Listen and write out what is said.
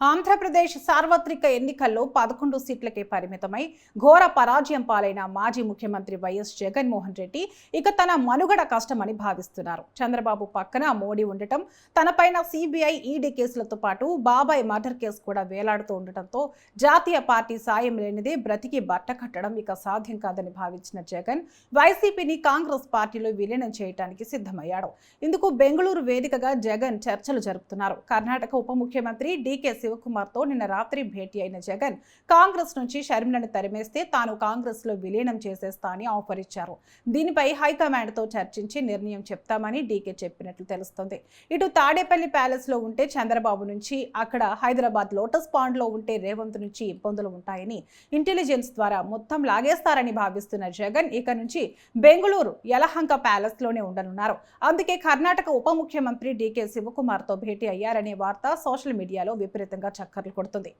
ఆంధ్రప్రదేశ్ సార్వత్రిక ఎన్నికల్లో 11 సీట్లకే పరిమితమై ఘోర పరాజయం పాలైన మాజీ ముఖ్యమంత్రి వైఎస్ జగన్మోహన్ రెడ్డి ఇక తన మనుగడ కష్టమని భావిస్తున్నారు. చంద్రబాబు పక్కన మోడీ ఉండటం, తనపైన సిబిఐ, ఈడీ కేసులతో పాటు బాబాయ్ మర్డర్ కేసు కూడా వేలాడుతూ ఉండటంతో జాతీయ పార్టీ సాయం లేనిదే బ్రతికి బట్ట కట్టడం ఇక సాధ్యం కాదని భావించిన జగన్ వైసీపీని కాంగ్రెస్ పార్టీలో విలీనం చేయడానికి సిద్ధమయ్యాడు. ఇందుకు బెంగళూరు వేదికగా జగన్ చర్చలు జరుపుతున్నారు. కర్ణాటక ఉప ముఖ్యమంత్రి డీకే శివకుమార్తో నిన్న రాత్రి భేటీ అయిన జగన్ కాంగ్రెస్ నుంచి షర్మిలను తరిమేస్తే తాను కాంగ్రెస్ లో విలీనం చేసేస్తా అని ఆఫర్ ఇచ్చారు. దీనిపై హైకమాండ్ తో చర్చించి నిర్ణయం చెప్తామని డీకే చెప్పినట్లు తెలుస్తోంది. ఇటు తాడేపల్లి ప్యాలెస్ లో ఉంటే చంద్రబాబు నుంచి, అక్కడ హైదరాబాద్ లోటస్ పాండ్ లో ఉంటే రేవంత్ నుంచి ఇబ్బందులు ఉంటాయని ఇంటెలిజెన్స్ ద్వారా మొత్తం లాగేస్తారని భావిస్తున్న జగన్ ఇక నుంచి బెంగళూరు యలహంక ప్యాలెస్ లోనే ఉండనున్నారు. అందుకే కర్ణాటక ఉప ముఖ్యమంత్రి డీకే శివకుమార్ తో భేటీ అయ్యారనే వార్త సోషల్ మీడియాలో విపరీతంగా చక్కర్లు కొడుతుంది.